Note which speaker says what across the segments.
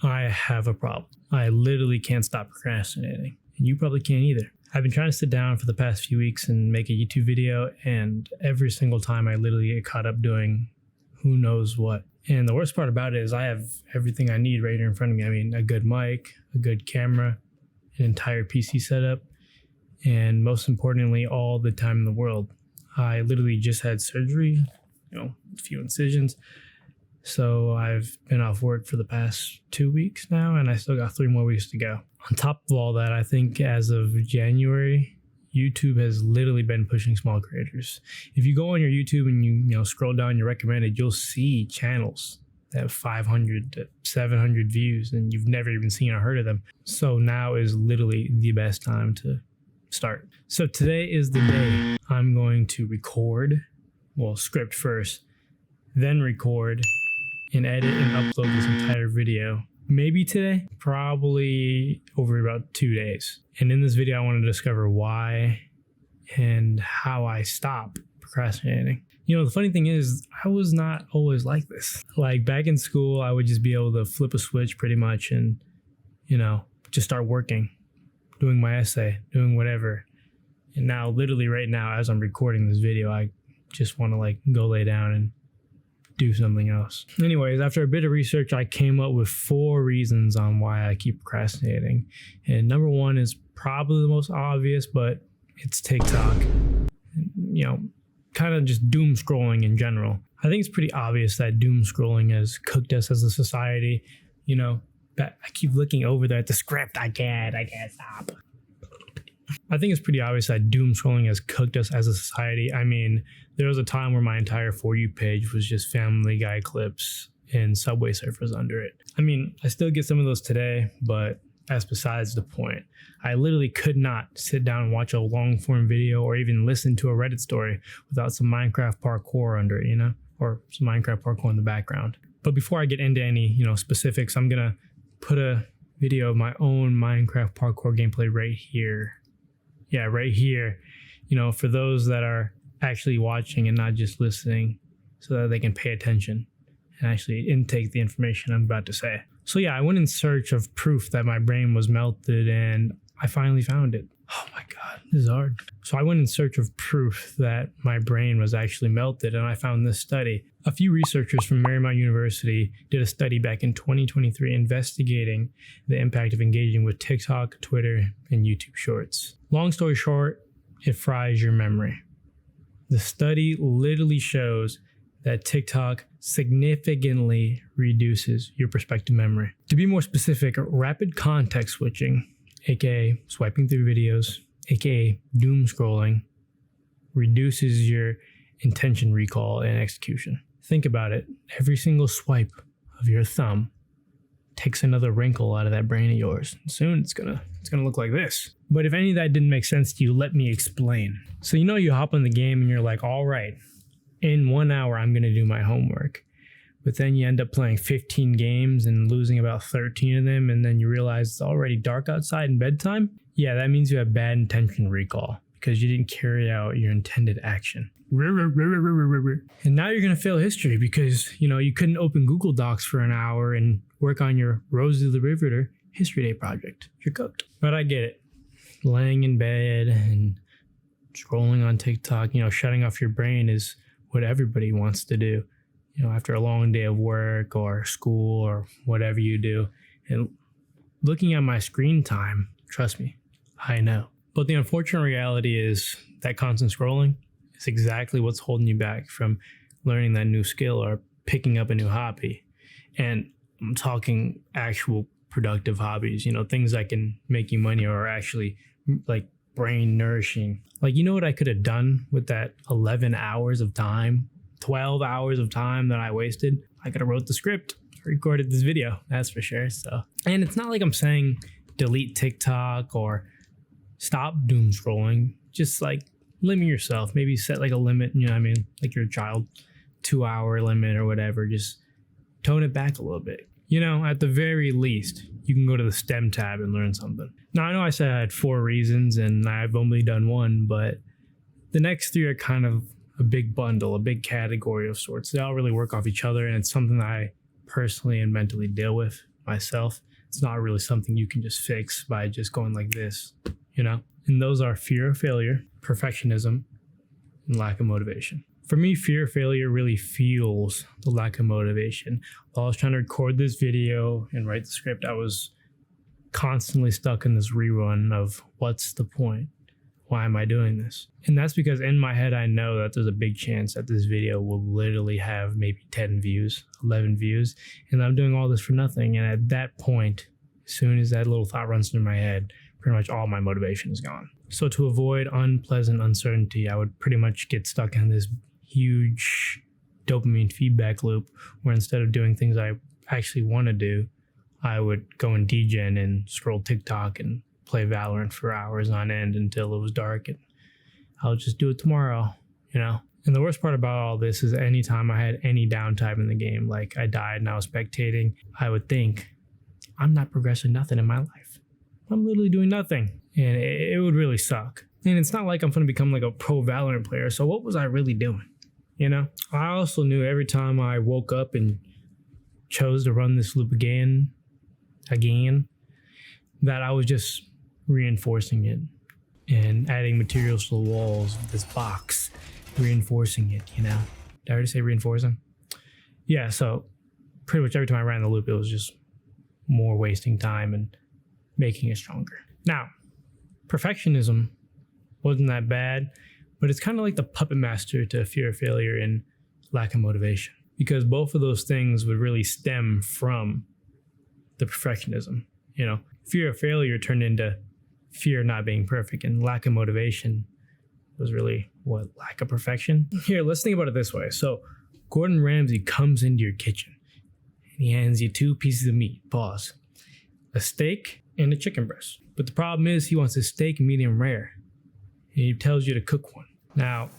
Speaker 1: I have a problem. I literally can't stop procrastinating. And you probably can't either. I've been trying to sit down for the past few weeks and make a YouTube video, and every single time I literally get caught up doing who knows what. And the worst part about it is I have everything I need right here in front of me. I mean, a good mic, a good camera, an entire PC setup, and most importantly, all the time in the world. I literally just had surgery, a few incisions. So I've been off work for the past 2 weeks now, and I still got 3 more weeks to go. On top of all that, I think as of January, YouTube has literally been pushing small creators. If you go on your YouTube and you scroll down your recommended, you'll see channels that have 500 to 700 views, and you've never even seen or heard of them. So now is literally the best time to start. So today is the day I'm going to script first, then record and edit and upload this entire video. Maybe today, probably over about 2 days. And in this video, I want to discover why and how I stop procrastinating. The funny thing is, I was not always like this. Like back in school, I would just be able to flip a switch pretty much and, just start working, doing my essay, doing whatever. And now, literally right now, as I'm recording this video, I just want to go lay down and do something else. Anyways, after a bit of research, I came up with 4 reasons on why I keep procrastinating. And number 1 is probably the most obvious, but it's TikTok. Kind of just doom scrolling in general. I think it's pretty obvious that doom scrolling has cooked us as a society. I keep looking over there at the script. I can't stop. I think it's pretty obvious that doom scrolling has cooked us as a society. I mean, there was a time where my entire For You page was just Family Guy clips and Subway Surfers under it. I mean, I still get some of those today, but that's besides the point. I literally could not sit down and watch a long form video or even listen to a Reddit story without some Minecraft parkour under it, or some Minecraft parkour in the background. But before I get into any, specifics, I'm going to put a video of my own Minecraft parkour gameplay right here. Yeah, right here, for those that are actually watching and not just listening, so that they can pay attention and actually intake the information I'm about to say. So yeah, I went in search of proof that my brain was melted, and I finally found it. Oh my God, this is hard. So I went in search of proof that my brain was actually melted, and I found this study. A few researchers from Marymount University did a study back in 2023 investigating the impact of engaging with TikTok, Twitter, and YouTube Shorts. Long story short, it fries your memory. The study literally shows that TikTok significantly reduces your perspective memory. To be more specific, rapid context switching, aka swiping through videos, aka doom scrolling, reduces your intention recall and execution. Think about it. Every single swipe of your thumb takes another wrinkle out of that brain of yours. Soon it's gonna look like this. But if any of that didn't make sense to you, let me explain. So you hop on the game and you're like, all right, in 1 hour I'm gonna do my homework. But then you end up playing 15 games and losing about 13 of them, and then you realize it's already dark outside and bedtime. Yeah, that means you have bad intention recall because you didn't carry out your intended action. And now you're going to fail history because, you couldn't open Google Docs for an hour and work on your Rosie the Riveter History Day project. You're cooked. But I get it. Laying in bed and scrolling on TikTok, shutting off your brain is what everybody wants to do. After a long day of work or school or whatever you do. And looking at my screen time, trust me, I know. But the unfortunate reality is that constant scrolling is exactly what's holding you back from learning that new skill or picking up a new hobby. And I'm talking actual productive hobbies, things that can make you money or are actually brain nourishing. What I could have done with that 11 hours of time, 12 hours of time that I wasted? I could have wrote the script, recorded this video, that's for sure. So, and it's not like I'm saying delete TikTok or stop doom scrolling. Just limit yourself. Maybe set a limit, like your child, 2-hour limit or whatever. Just tone it back a little bit. At the very least, you can go to the STEM tab and learn something. Now, I know I said I had 4 reasons and I've only done 1, but the next 3 are kind of a big bundle, a big category of sorts. They all really work off each other, and it's something that I personally and mentally deal with myself. It's not really something you can just fix by just going like this, you know? And those are fear of failure, perfectionism, and lack of motivation. For me, fear of failure really fuels the lack of motivation. While I was trying to record this video and write the script, I was constantly stuck in this rerun of what's the point? Why am I doing this? And that's because in my head, I know that there's a big chance that this video will literally have maybe 10 views, 11 views, and I'm doing all this for nothing. And at that point, as soon as that little thought runs through my head, pretty much all my motivation is gone. So to avoid unpleasant uncertainty, I would pretty much get stuck in this huge dopamine feedback loop where instead of doing things I actually want to do, I would go and degen and scroll TikTok and play Valorant for hours on end until it was dark, and I'll just do it tomorrow, you know? And the worst part about all this is anytime I had any downtime in the game, like I died and I was spectating, I would think, I'm not progressing nothing in my life. I'm literally doing nothing. And it would really suck. And it's not like I'm going to become like a pro Valorant player. So what was I really doing? You know? I also knew every time I woke up and chose to run this loop again, that I was just reinforcing it and adding materials to the walls of this box, reinforcing it, you know? Did I already say reinforcing? Yeah, so pretty much every time I ran the loop, it was just more wasting time and making it stronger. Now, perfectionism wasn't that bad, but it's kind of like the puppet master to fear of failure and lack of motivation, because both of those things would really stem from the perfectionism. You know, fear of failure turned into fear of not being perfect, and lack of motivation was really what? Lack of perfection? Here, let's think about it this way. So Gordon Ramsay comes into your kitchen and he hands you 2 pieces of meat, pause, a steak and a chicken breast. But the problem is he wants a steak medium rare, and he tells you to cook one. Now,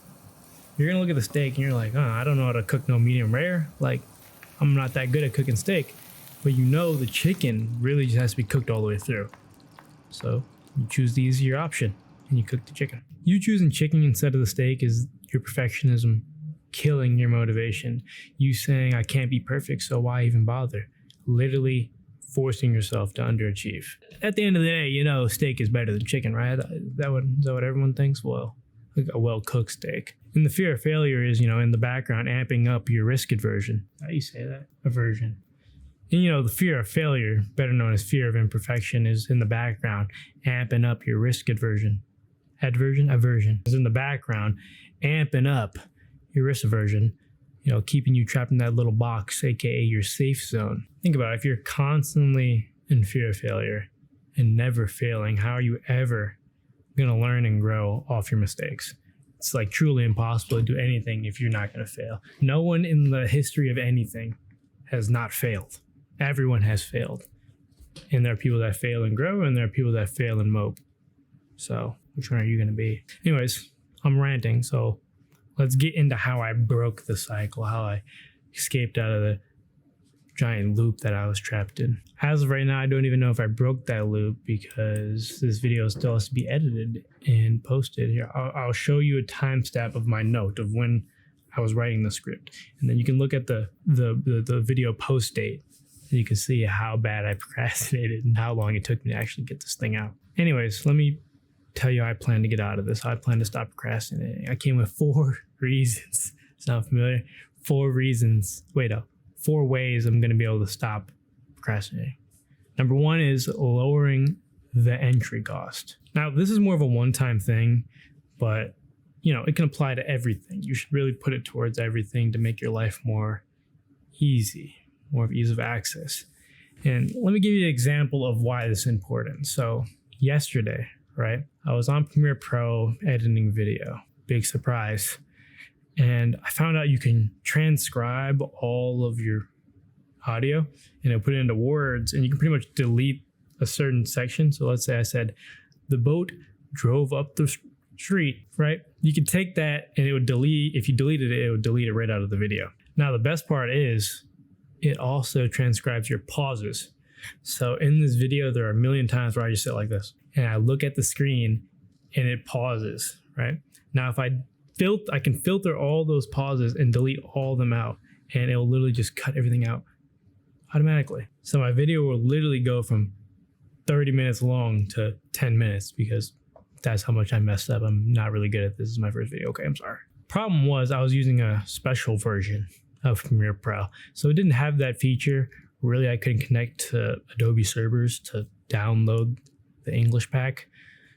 Speaker 1: you're gonna look at the steak and you're like, oh, I don't know how to cook no medium rare. Like, I'm not that good at cooking steak. But you know the chicken really just has to be cooked all the way through. So you choose the easier option and you cook the chicken. You choosing chicken instead of the steak is your perfectionism killing your motivation. You saying, I can't be perfect, so why even bother? Literally forcing yourself to underachieve. At the end of the day, you know steak is better than chicken, right? Is that what everyone thinks? Well, like a well-cooked steak. And the fear of failure is, you know, in the background, amping up your risk aversion. How do you say that? Aversion. And, you know, the fear of failure, better known as fear of imperfection, is in the background, amping up your risk aversion. Aversion is in the background, amping up your risk aversion, you know, keeping you trapped in that little box, aka your safe zone. Think about it. If you're constantly in fear of failure and never failing, how are you ever going to learn and grow off your mistakes? It's like truly impossible to do anything if you're not going to fail. No one in the history of anything has not failed. Everyone has failed. And there are people that fail and grow, and there are people that fail and mope. So which one are you going to be? Anyways, I'm ranting. So let's get into how I broke the cycle, how I escaped out of the giant loop that I was trapped in. As of right now, I don't even know if I broke that loop because this video still has to be edited and posted. Here, I'll show you a timestamp of my note of when I was writing the script. And then you can look at the video post date, and you can see how bad I procrastinated and how long it took me to actually get this thing out. Anyways, let me tell you how I plan to get out of this. How I plan to stop procrastinating. I came with 4 reasons. Sound familiar? 4 reasons. 4 ways I'm going to be able to stop procrastinating. Number 1 is lowering the entry cost. Now, this is more of a one-time thing, but you know, it can apply to everything. You should really put it towards everything to make your life more easy, more of ease of access. And let me give you an example of why this is important. So yesterday, right, I was on Premiere Pro editing video. Big surprise. And I found out you can transcribe all of your audio and it'll put it into words, and you can pretty much delete a certain section. So let's say I said, the boat drove up the street, right? You could take that and it would delete, if you deleted it, it would delete it right out of the video. Now, the best part is it also transcribes your pauses. So in this video, there are a million times where I just sit like this and I look at the screen and it pauses, right? Now, if I can filter all those pauses and delete all of them out, and it'll literally just cut everything out automatically. So my video will literally go from 30 minutes long to 10 minutes because that's how much I messed up. I'm not really good at this. This is my first video. Okay, I'm sorry. Problem was I was using a special version of Premiere Pro. So it didn't have that feature. Really, I couldn't connect to Adobe servers to download the English pack.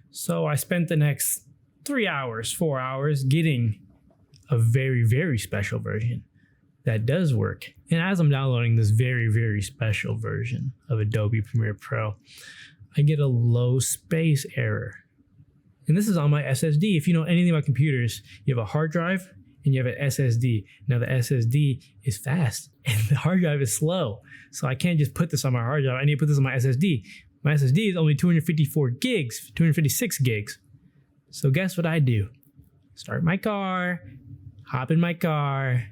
Speaker 1: So I spent the next 4 hours getting a very, very special version that does work. And as I'm downloading this very, very special version of Adobe Premiere Pro, I get a low space error. And this is on my SSD. If you know anything about computers, you have a hard drive and you have an SSD. Now the SSD is fast and the hard drive is slow. So I can't just put this on my hard drive. I need to put this on my SSD. My SSD is only 256 gigs. So guess what I do? Start my car, hop in my car,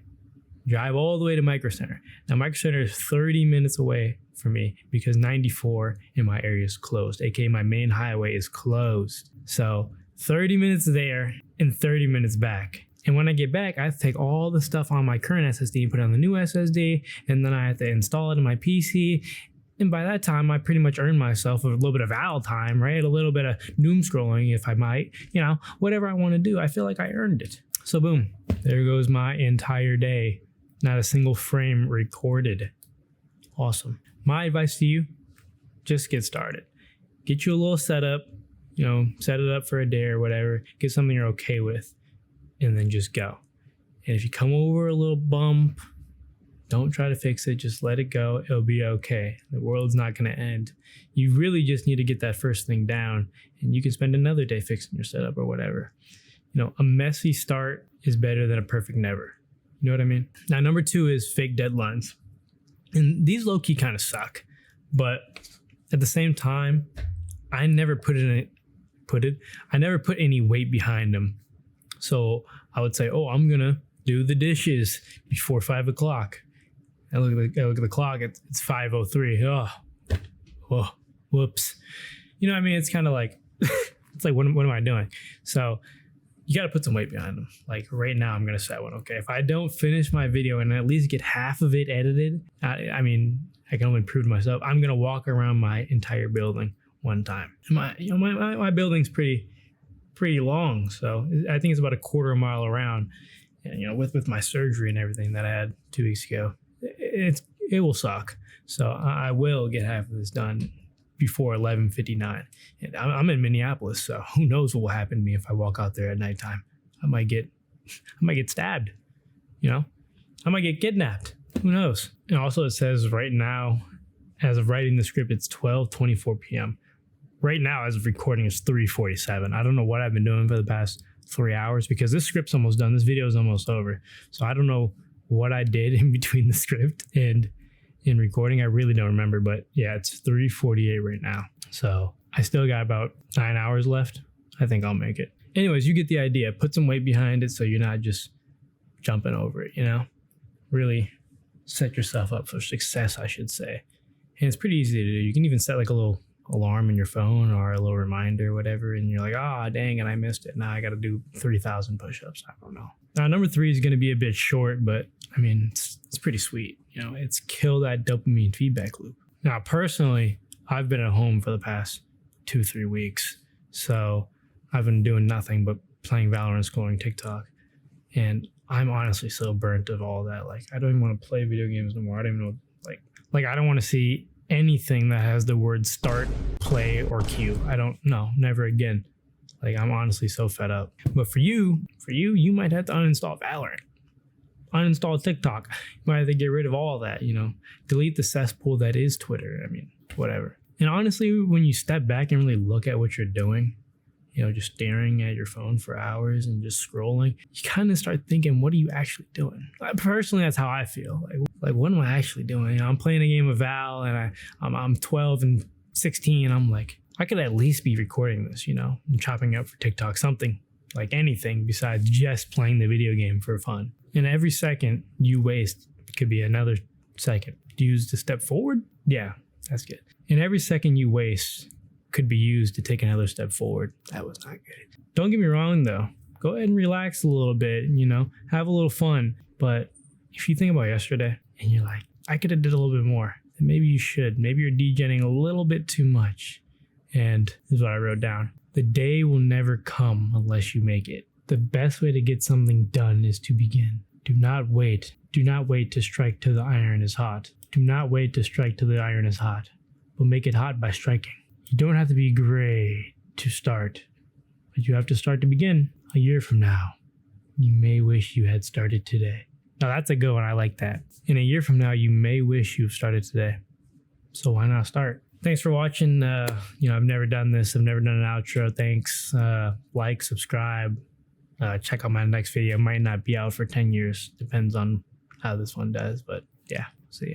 Speaker 1: drive all the way to Micro Center. Now Micro Center is 30 minutes away from me because 94 in my area is closed, aka my main highway is closed. So 30 minutes there and 30 minutes back. And when I get back, I have to take all the stuff on my current SSD and put it on the new SSD, and then I have to install it in my PC. And by that time, I pretty much earned myself a little bit of owl time, right? A little bit of doom scrolling, if I might, whatever I want to do. I feel like I earned it. So boom, there goes my entire day. Not a single frame recorded. Awesome. My advice to you, just get started. Get you a little setup, set it up for a day or whatever. Get something you're okay with, and then just go. And if you come over a little bump, don't try to fix it. Just let it go. It'll be okay. The world's not going to end. You really just need to get that first thing down, and you can spend another day fixing your setup or whatever. A messy start is better than a perfect never. You know what I mean? Now, number 2 is fake deadlines. And these low-key kind of suck. But at the same time, I never put any weight behind them. So I would say, I'm going to do the dishes before 5 o'clock. I look at the clock, it's 5:03. Oh, whoops. It's kind of like, it's like, what am I doing? So you got to put some weight behind them. Like right now, I'm going to set one. Okay, if I don't finish my video and at least get half of it edited, I can only prove to myself, I'm going to walk around my entire building one time. My building's pretty long, so I think it's about a quarter mile around. And, with my surgery and everything that I had 2 weeks ago, it will suck. So I will get half of this done before 11:59. And I'm in Minneapolis, so who knows what will happen to me if I walk out there at nighttime? I might get stabbed. I might get kidnapped. Who knows? And also it says right now, as of writing the script, it's 12:24 p.m. Right now, as of recording, it's 3:47. I don't know what I've been doing for the past 3 hours because this script's almost done. This video is almost over. So I don't know what I did in between the script and in recording. I really don't remember, but yeah, it's 3:48 right now. So I still got about 9 hours left. I think I'll make it. Anyways, you get the idea. Put some weight behind it so you're not just jumping over it, Really set yourself up for success, I should say. And it's pretty easy to do. You can even set like a little alarm in your phone or a little reminder or whatever, and you're like, dang it, I missed it. Now I got to do 3,000 push-ups. I don't know. Now, number 3 is going to be a bit short, but it's pretty sweet. It's kill that dopamine feedback loop. Now, personally, I've been at home for the past 2-3 weeks, so I've been doing nothing but playing Valorant, scrolling TikTok, and I'm honestly so burnt of all that. Like, I don't even want to play video games no more. I don't even know, like I don't want to see anything that has the word start, play, or queue. I don't know, never again. Like, I'm honestly so fed up. But for you, you might have to uninstall Valorant, uninstall TikTok. You might have to get rid of all that, delete the cesspool that is Twitter. Whatever. And honestly, when you step back and really look at what you're doing, just staring at your phone for hours and just scrolling, you kind of start thinking, what are you actually doing? Personally, that's how I feel. Like what am I actually doing? I'm playing a game of Val and I'm 12 and 16. I'm like, I could at least be recording this, and chopping up for TikTok, something like anything besides just playing the video game for fun. And every second you waste could be another second used to step forward. Yeah, that's good. And every second you waste could be used to take another step forward. That was not good. Don't get me wrong though. Go ahead and relax a little bit, have a little fun. But if you think about yesterday and you're like, I could have did a little bit more, then maybe you should. Maybe you're degenning a little bit too much. And this is what I wrote down. The day will never come unless you make it. The best way to get something done is to begin. Do not wait. Do not wait to strike till the iron is hot. Do not wait to strike till the iron is hot, but make it hot by striking. You don't have to be great to start, but you have to start to begin. A year from now, you may wish you had started today. Now that's a good one. I like that. In a year from now, you may wish you've started today. So why not start? Thanks for watching. I've never done this. I've never done an outro. Thanks. Like, subscribe. Check out my next video. It might not be out for 10 years. Depends on how this one does. But yeah, see ya.